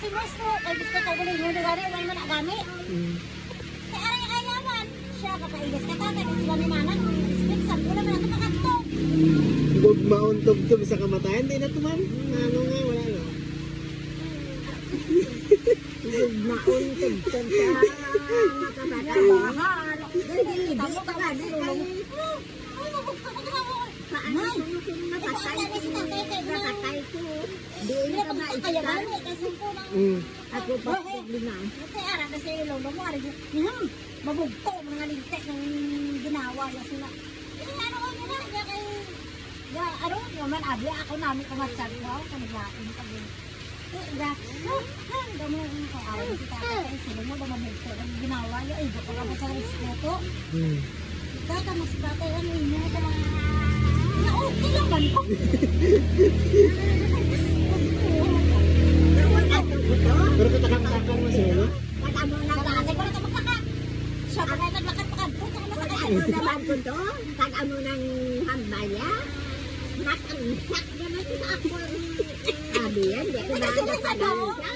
si Mosto. Kaya gusto ko guling yung lugar wala man agami. Kaya aray ayawan. Siya kapaigas ka tatay. Kasi sila ni Manang. Split sa pula man ito pakato. Huwag mauntog-tog sa kamatayan. Hindi na tuman. Ano nga, wala na. Huwag mauntog-tog sa makabataan. Hindi pa nga. Paano kung napatay ko? Napatay ko. Di ka ba isa? Ako pa problema. Kasi ara na sa ilong mo ari. Mabugto mga lintek ng ginawa niya sila. Ano ko na kaya kay ano naman abi ako namin kumatsan ko kaniglain pag damo ko ari si tatay sila mo ba mabugto ng ginawa niya ay baka ba sa respeto. Kaya mas tatay ano niya ka okay lang man ko. Pero katakang-takang mo siya, no? Katamo na Kasi ko na magkaka. Siya pa na naglakad pa kadto ka masakay. naman ko to. Katamo ng hambaya. Nakangsak naman sa ako. Sabi yan, di ko na nakadamo siya.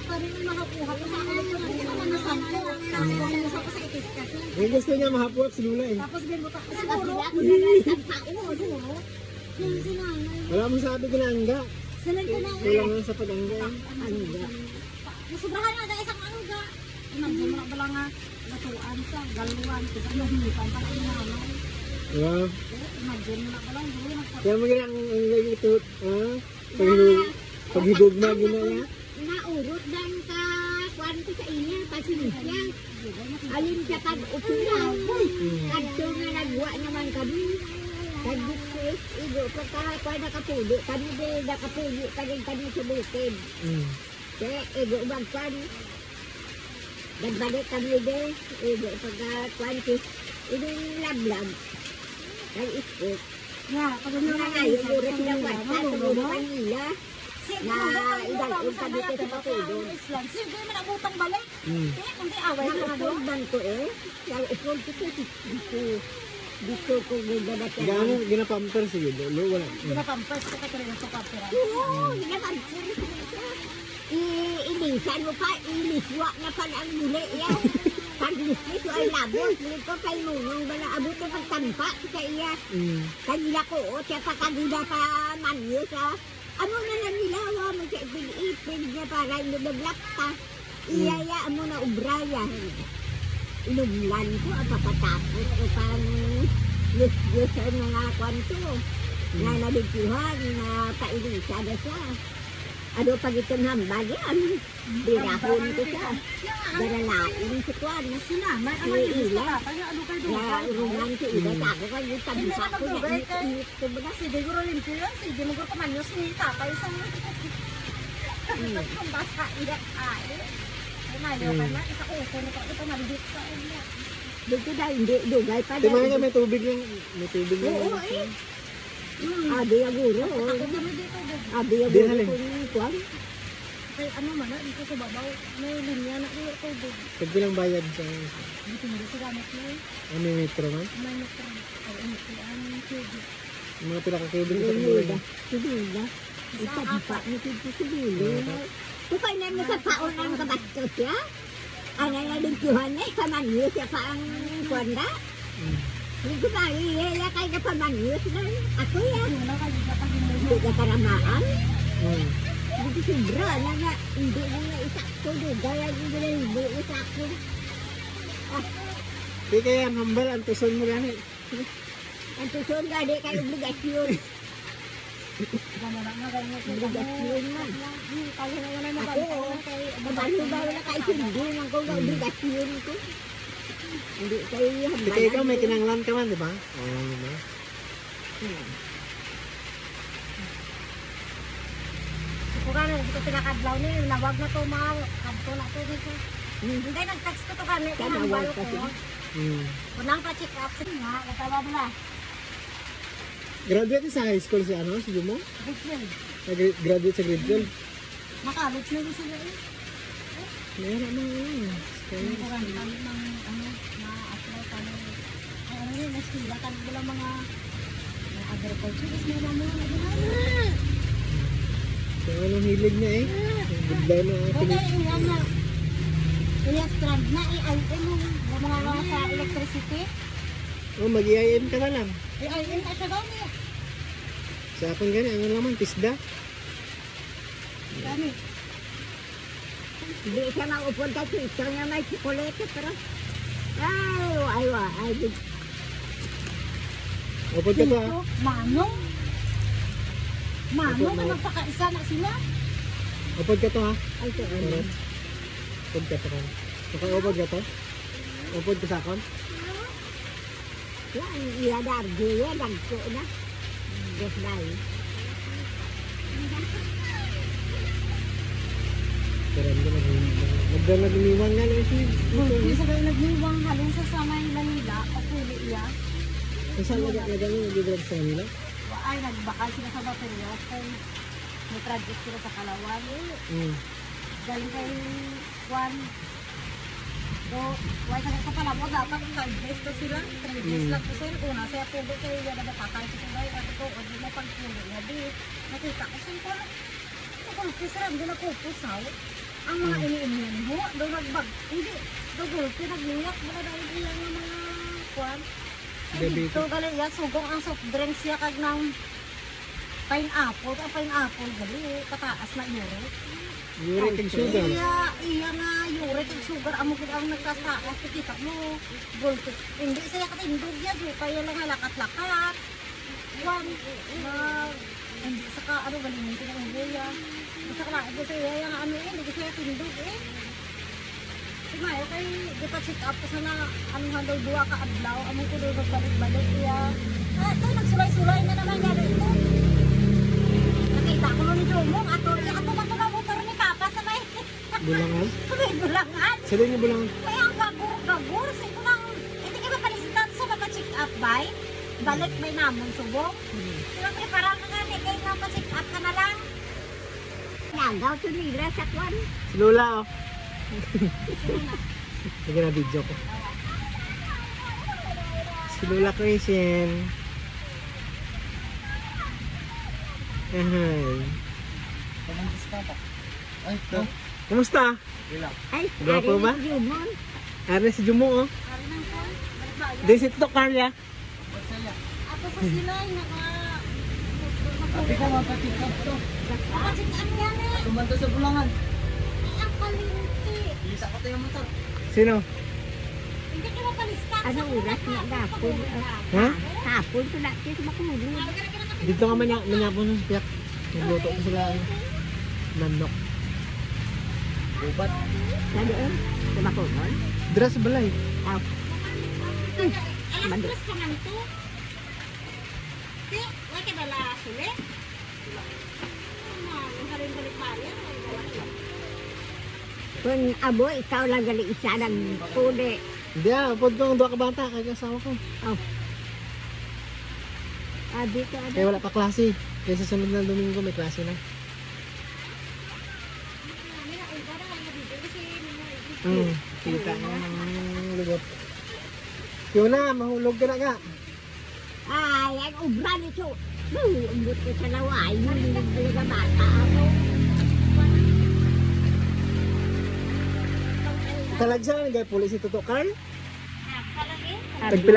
Pwede mo makakuha ko sa akin. Hindi naman nasan ko. Tapos ako sa itis kasi. Yung gusto niya mahapuak si Lula eh. Tapos binutak ko Sabi siguro. ako na lang ang tao. Yung sinanay. Wala mo sabi ginangga. Salan ko na. Kulang lang sa pag-angga. Angga. Nasubrahan na ang isang angga. Imagine mo na pala nga natuan sa galuan. Kasi nahihipan pa ng nanay. Diba? Imagine mo na pala. Hindi mo Kaya mo ginang ang ito, ha? Paghigugma ginaya. Naurot dan ka kwan ko sa iya. Pasinisya. Alin siya pag-upulaw. Kadto nga nagwa naman kami. Kagdikis, igo, pagkakwa nakapulo. Kami din nakapulo. Kami sa bukid. Kaya igo magpan. Nagbalik kami din. Igo pagkakwan ko. Igo lablab. Nag-ispok. Yeah, pag ano Mga ngayon, uro sila kwanta. Tumuro Manila. Na idalong kami sa Papudo. Sige, man ang utang balik. Hindi away na ano. Nakapulban ko eh. Nakapulban ko dito ko gagawin. Gano, ginapamper sige, Lolo, wala. Pinapampers ko ka rin sa papera. Oo, ginapamper. Ilisan mo pa, iliswa na pa ang muli yan. Pag-lislis, ay labos. Muli ko kay Munong, bala abot na pagtampa sa iya. Kanila ko, siya pa kanila pa manyos ha. Ano na lang nilawa mo sa ipil-ipil niya para inubablak ta. Iyaya mo na ubraya. Inublan ko, papatapos ko pang lis-lis ang mga kwanto. Na nabigtuhan, na pailisa na siya. Ano pag itong hambal yan? Birahon ko siya. Daralain si Kwan. Sinama, Si Ila. Na urungan si Ila. Tako ka yung tabi ko na init ko ba na. Sige, guro limpyo yan. Sige, mo guro kamanyos ni tatay sa mga. Kung basa, iyak ay. Ay, mayo ka na. Isa ko, kung ito malibit sa inyo. Dito na, hindi. Dugay pa Di mga may tubig lang. May tubig lang. Oo eh. Abi ang guro. Ako kami dito. Abi ang Di guro halin. kung Kwan. Kaya ano man, dito sa babaw, may linya na iyo tubig. Pag bilang bayad sa Dito mo sa gamit mo. ano metro man. May natran. Ay, ang tubig. Yung mga pinakakibig sa Hindi buhay. ba? Sige ba? Ipadpa mo dito sa dulo. Kukay na mo sa paon ang kabastos ya? Ano na lintuhan eh, kamanyos ya pa ang kwanda? Hindi ko ba, iya kay ka pamanyos na. Ako ya. Wala ka dito pag Hindi ka karamaan. Hindi sobra na nga. Hindi mo na isakto. Gaya hindi na hindi isakto. Di kaya ang hambal, ang tuson mo gani. Ang tuson ka, di kayo obligasyon. Obligasyon man. Kaya na wala na Ako, mabalo ba wala ka isindi ng kung obligasyon ko. Hindi kayo Di hambalan. kaya ikaw may kinanglan ka man, di ba? Oo, di ba? Kung ano, dito pinakadlaw niya, nawag na to mga kanto na to dito. Hindi, nag-text ko to kami, tinambal ko. Unang pa-check up nga, natawa mo na. Graduate sa high school si ano, si Jumo? Bigyan. Graduate sa grade 12. Makalot na rin sila eh. Meron na yun. Kung kami ng na-apply kami. Ay, ano yun, nasila kami bilang mga agriculture. Tapos may mga So, anong hilig na eh? Budlay na Okay, ating... iyan na. Iyan strand na, i-IM mo. Mga mga sa electricity. Oh, mag-IIM ka na lang. I-IM ka siya daw niya. Sa akin gani, ano naman, tisda. Dami. Hindi siya maupunta dito nga may tsokolate pero ay, Upod ka to ha. Dito, manong. Manong na magpakaisa na sila. Upod ka to ha. ay, ito, ano. Upod ka to ha. Naka-upod ka to? Upod ka sa akon? Yan, iyadargo yan, dagko na. Desday. Pero ano nag-iniwang nga na siya. Bulti sa kayo nagniwang halong sa samay Manila o puli iya. Kung saan nag-ano nag-grab sa nila? Ay, nagbakal sila sa Baterias kay may project sila sa Kalawan. Galing kay Juan. So, why sa ka pala mo dapat nag-invest to sila. Nag-invest lang po sila. Una, saya pulo kayo yan na bakakal sa kagay. At ito, o di mo pagpulo na di. Nakita ko siya ko. Gulpi sila, hindi na kupusaw. Ang mga iniinyan mo, daw nagbag. Hindi, daw gulpi, nagliyak. Baka daw iyan ng mga kwan. Ay, dito galing yan, sugong ang soft drinks siya kag ng pineapple. Ang pineapple gali, kataas na euro. Uric and sugar. Iya nga, uric and sugar. Amo ko ang nagkataas, kita mo. Gulpi. Hindi siya katindog yan, kaya lang lakat-lakat. Kwan, hindi sa ka, ano, galing ng uya. Basta kalain ko siya, yung ano hindi ko siya tindog eh. Sumayo kay, di pa check up ko sana, anong handle duwa ka adlaw, among ko doon magbalik-balik iya. Ito, nagsulay-sulay na naman yan ito. Nakita ko nun ni Jomong, ato na motor ni Papa sa may, Bulangan? sa may bulangan. Sa din yung bulangan? Kaya ang gagur-gagur, sa ito lang, hindi ka ba palistan sa mapa-check up ba? Balik may namon subong. Sila prepara ka nga, kaya mapa-check up ka na lang. Nagaw to nila sa kwan. Si Lola oh. Sige na video ko. Si Lola Christian. Kumusta? Ay, Gwapo ari ba? ni Jumon. Ari si Jumo oh. Ari nang kwan, balik ba yan? Desi to Carlia. Ako sa sila, Sabi ko mapatik up to. Mapa-check up yan eh. Tumanto sa bulangan. Ang kalinti. Isa ko tayo motor. Sino? Hindi ka mapalistan. Ano oras nga gapon? Ha? Hapon to natin sa makulog. Dito ka manyapon sa piyak. Nagluto ko sila manok. Ubat. Sa doon, sa makulog. Dira sa balay. Aw, Alas 3 ka man to. Ti, wala ka dala suli? Haring balik Maria. kung abo, ikaw lang gali isa ng pude. Hindi ah, upod ko ang 2 ka bata kay asawa ko. Dito, Kaya wala pa klase. Kaya sa sunod na Domingo may klase na. Kita ng lugot. Yun na, mahulog ka na nga. Ay, ang ubra nito. Umbot ko sa laway. Manilig talaga bata ako. Talagsa na, nagay pulis si Toto Carl. Kalagin. Tagpila